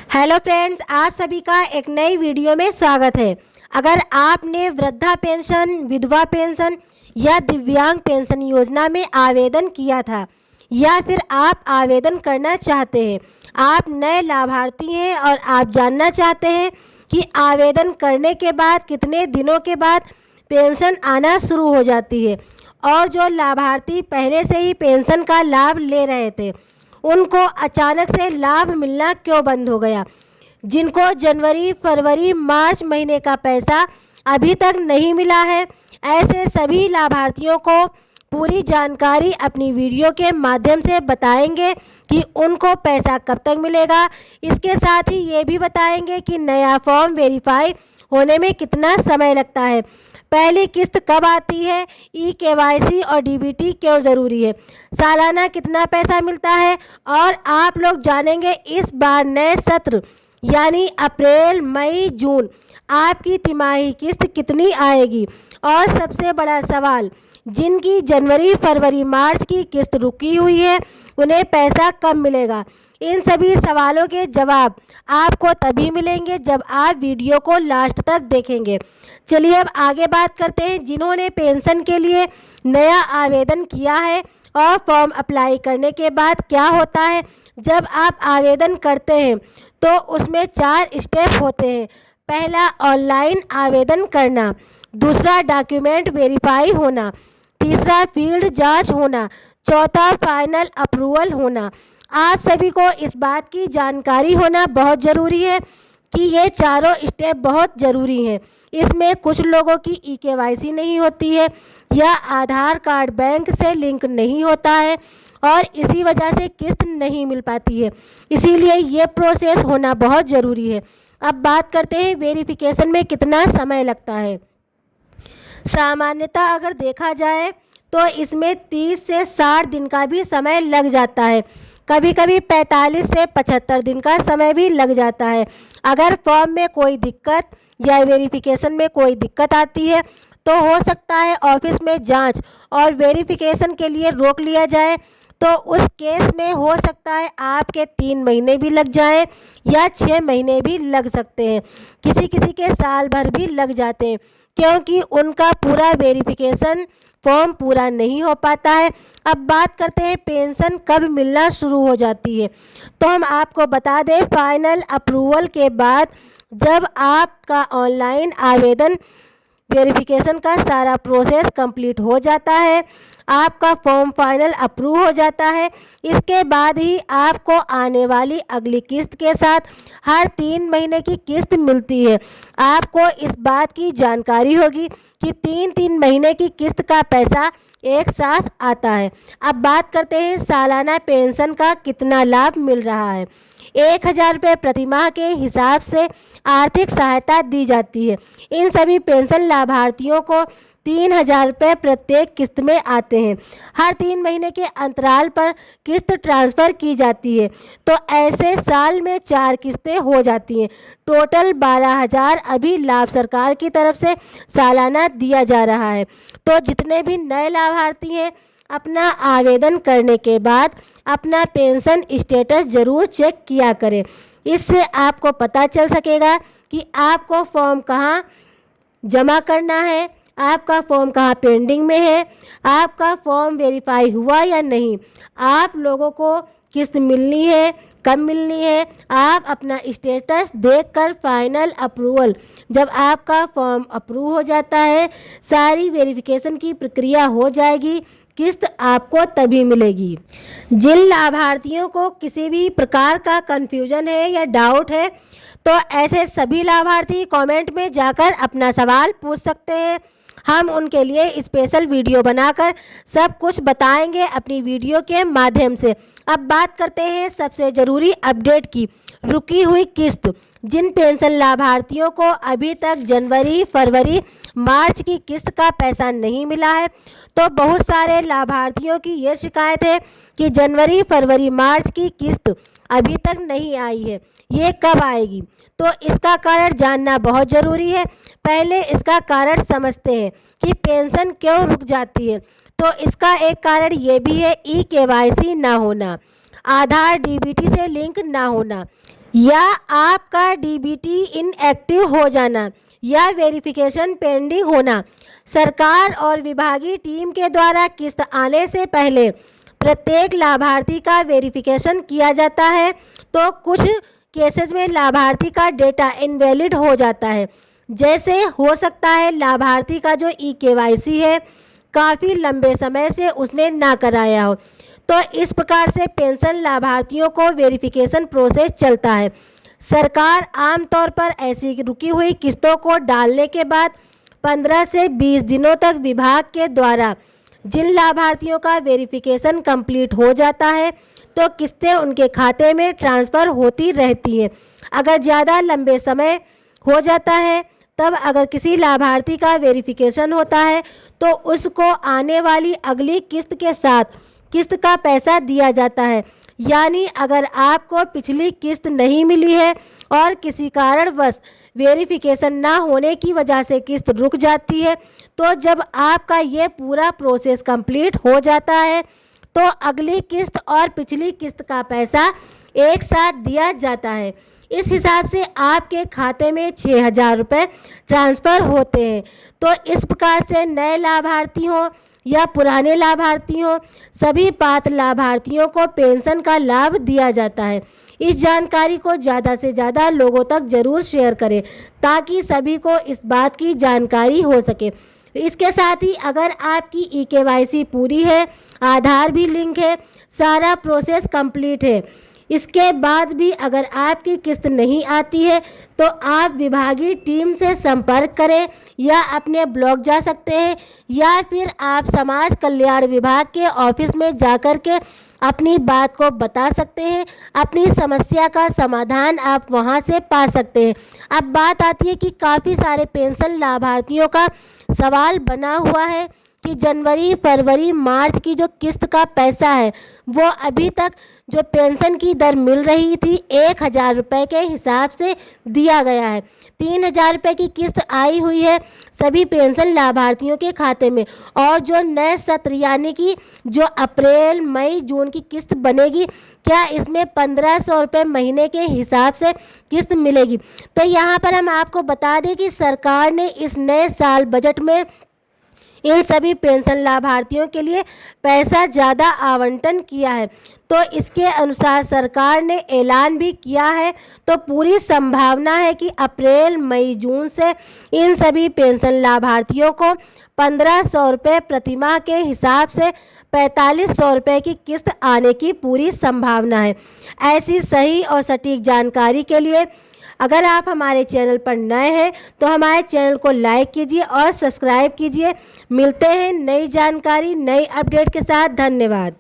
Hello friends, आप सभी का एक नई वीडियो में स्वागत है। अगर आपने वृद्धा पेंशन, विधवा पेंशन या दिव्यांग पेंशन योजना में आवेदन किया था या फिर आप आवेदन करना चाहते हैं, आप नए लाभार्थी हैं और आप जानना चाहते हैं कि आवेदन करने के बाद कितने दिनों के बाद पेंशन आना शुरू हो जाती है और जो लाभार्थी पहले से ही पेंशन का लाभ ले रहे थे उनको अचानक से लाभ मिलना क्यों बंद हो गया। जिनको जनवरी, फरवरी, मार्च महीने का पैसा अभी तक नहीं मिला है, ऐसे सभी लाभार्थियों को पूरी जानकारी अपनी वीडियो के माध्यम से बताएंगे कि उनको पैसा कब तक मिलेगा। इसके साथ ही ये भी बताएंगे कि नया फॉर्म वेरीफाई होने में कितना समय लगता है, पहली किस्त कब आती है, ई-केवाईसी और डीबीटी क्यों ज़रूरी है, सालाना कितना पैसा मिलता है और आप लोग जानेंगे इस बार नए सत्र यानी अप्रैल, मई, जून आपकी तिमाही किस्त कितनी आएगी। और सबसे बड़ा सवाल, जिनकी जनवरी, फरवरी, मार्च की किस्त रुकी हुई है उन्हें पैसा कब मिलेगा। इन सभी सवालों के जवाब आपको तभी मिलेंगे जब आप वीडियो को लास्ट तक देखेंगे। चलिए अब आगे बात करते हैं जिन्होंने पेंशन के लिए नया आवेदन किया है और फॉर्म अप्लाई करने के बाद क्या होता है। जब आप आवेदन करते हैं तो उसमें 4 स्टेप होते हैं। पहला, ऑनलाइन आवेदन करना, दूसरा डॉक्यूमेंट वेरीफाई होना, तीसरा फील्ड जांच होना, चौथा फाइनल अप्रूवल होना। आप सभी को इस बात की जानकारी होना बहुत ज़रूरी है कि ये चारों स्टेप बहुत ज़रूरी हैं। इसमें कुछ लोगों की ई-केवाईसी नहीं होती है या आधार कार्ड बैंक से लिंक नहीं होता है और इसी वजह से किस्त नहीं मिल पाती है, इसीलिए ये प्रोसेस होना बहुत ज़रूरी है। अब बात करते हैं वेरिफिकेशन में कितना समय लगता है। सामान्यतः अगर देखा जाए तो इसमें 30 से 60 दिन का भी समय लग जाता है, कभी कभी 45 से 75 दिन का समय भी लग जाता है। अगर फॉर्म में कोई दिक्कत या वेरिफिकेशन में कोई दिक्कत आती है तो हो सकता है ऑफिस में जांच और वेरिफिकेशन के लिए रोक लिया जाए, तो उस केस में हो सकता है आपके 3 महीने भी लग जाएं या 6 महीने भी लग सकते हैं। किसी किसी के साल भर भी लग जाते हैं क्योंकि उनका पूरा वेरिफिकेशन फॉर्म पूरा नहीं हो पाता है। अब बात करते हैं पेंशन कब मिलना शुरू हो जाती है। तो हम आपको बता दें, फाइनल अप्रूवल के बाद जब आपका ऑनलाइन आवेदन वेरिफिकेशन का सारा प्रोसेस कंप्लीट हो जाता है, आपका फॉर्म फाइनल अप्रूव हो जाता है, इसके बाद ही आपको आने वाली अगली किस्त के साथ हर 3 महीने की किस्त मिलती है। आपको इस बात की जानकारी होगी कि 3-3 महीने की किस्त का पैसा एक साथ आता है। अब बात करते हैं सालाना पेंशन का कितना लाभ मिल रहा है। 1000 रुपये प्रतिमाह के हिसाब से आर्थिक सहायता दी जाती है। इन सभी पेंशन लाभार्थियों को 3000 रुपये प्रत्येक किस्त में आते हैं। हर 3 महीने के अंतराल पर किस्त ट्रांसफ़र की जाती है, तो ऐसे साल में 4 किस्तें हो जाती हैं। टोटल 12,000 अभी लाभ सरकार की तरफ से सालाना दिया जा रहा है। तो जितने भी नए लाभार्थी हैं, अपना आवेदन करने के बाद अपना पेंशन स्टेटस ज़रूर चेक किया करें। इससे आपको पता चल सकेगा कि आपको फॉर्म कहाँ जमा करना है, आपका फॉर्म कहाँ पेंडिंग में है, आपका फॉर्म वेरीफाई हुआ या नहीं, आप लोगों को किस्त मिलनी है, कब मिलनी है। आप अपना स्टेटस देखकर फाइनल अप्रूवल, जब आपका फॉर्म अप्रूव हो जाता है, सारी वेरिफिकेशन की प्रक्रिया हो जाएगी, किस्त आपको तभी मिलेगी। जिन लाभार्थियों को किसी भी प्रकार का कन्फ्यूजन है या डाउट है तो ऐसे सभी लाभार्थी कमेंट में जाकर अपना सवाल पूछ सकते हैं। हम उनके लिए स्पेशल वीडियो बनाकर सब कुछ बताएंगे अपनी वीडियो के माध्यम से। अब बात करते हैं सबसे ज़रूरी अपडेट की, रुकी हुई किस्त। जिन पेंशन लाभार्थियों को अभी तक जनवरी, फरवरी, मार्च की किस्त का पैसा नहीं मिला है, तो बहुत सारे लाभार्थियों की ये शिकायत है कि जनवरी, फरवरी, मार्च की किस्त अभी तक नहीं आई है, ये कब आएगी। तो इसका कारण जानना बहुत ज़रूरी है। पहले इसका कारण समझते हैं कि पेंशन क्यों रुक जाती है। तो इसका एक कारण ये भी है ई-केवाईसी ना होना, आधार डीबीटी से लिंक ना होना, या आपका डीबीटी इनएक्टिव हो जाना या वेरिफिकेशन पेंडिंग होना। सरकार और विभागीय टीम के द्वारा किस्त आने से पहले प्रत्येक लाभार्थी का वेरिफिकेशन किया जाता है, तो कुछ केसेस में लाभार्थी का डेटा इनवैलिड हो जाता है। जैसे हो सकता है लाभार्थी का जो ई-केवाईसी है काफ़ी लंबे समय से उसने ना कराया हो, तो इस प्रकार से पेंशन लाभार्थियों को वेरिफिकेशन प्रोसेस चलता है। सरकार आमतौर पर ऐसी रुकी हुई किस्तों को डालने के बाद 15 से 20 दिनों तक विभाग के द्वारा जिन लाभार्थियों का वेरिफिकेशन कंप्लीट हो जाता है तो किस्तें उनके खाते में ट्रांसफ़र होती रहती हैं। अगर ज़्यादा लंबे समय हो जाता है तब अगर किसी लाभार्थी का वेरिफिकेशन होता है तो उसको आने वाली अगली किस्त के साथ किस्त का पैसा दिया जाता है। यानी अगर आपको पिछली किस्त नहीं मिली है और किसी कारणवश वेरिफिकेशन ना होने की वजह से किस्त रुक जाती है, तो जब आपका ये पूरा प्रोसेस कंप्लीट हो जाता है तो अगली किस्त और पिछली किस्त का पैसा एक साथ दिया जाता है। इस हिसाब से आपके खाते में 6,000 रुपये ट्रांसफ़र होते हैं। तो इस प्रकार से नए लाभार्थी हों या पुराने लाभार्थी हों, सभी पात्र लाभार्थियों को पेंशन का लाभ दिया जाता है। इस जानकारी को ज़्यादा से ज़्यादा लोगों तक ज़रूर शेयर करें ताकि सभी को इस बात की जानकारी हो सके। इसके साथ ही अगर आपकी ई-केवाईसी पूरी है, आधार भी लिंक है, सारा प्रोसेस कंप्लीट है, इसके बाद भी अगर आपकी किस्त नहीं आती है तो आप विभागीय टीम से संपर्क करें या अपने ब्लॉक जा सकते हैं या फिर आप समाज कल्याण विभाग के ऑफिस में जाकर के अपनी बात को बता सकते हैं। अपनी समस्या का समाधान आप वहां से पा सकते हैं। अब बात आती है कि काफ़ी सारे पेंशन लाभार्थियों का सवाल बना हुआ है कि जनवरी, फरवरी, मार्च की जो किस्त का पैसा है वो अभी तक जो पेंशन की दर मिल रही थी 1,000 रुपये के हिसाब से दिया गया है। 3,000 रुपये की किस्त आई हुई है सभी पेंशन लाभार्थियों के खाते में, और जो नए सत्र यानी कि जो अप्रैल, मई, जून की किस्त बनेगी, क्या इसमें 1,500 रुपये महीने के हिसाब से किस्त मिलेगी। तो यहाँ पर हम आपको बता दें कि सरकार ने इस नए साल बजट में इन सभी पेंशन लाभार्थियों के लिए पैसा ज़्यादा आवंटन किया है। तो इसके अनुसार सरकार ने ऐलान भी किया है, तो पूरी संभावना है कि अप्रैल, मई, जून से इन सभी पेंशन लाभार्थियों को 1,500 रुपये प्रतिमाह के हिसाब से 4,500 रुपये की किस्त आने की पूरी संभावना है। ऐसी सही और सटीक जानकारी के लिए अगर आप हमारे चैनल पर नए हैं तो हमारे चैनल को लाइक कीजिए और सब्सक्राइब कीजिए। मिलते हैं नई जानकारी, नई अपडेट के साथ। धन्यवाद।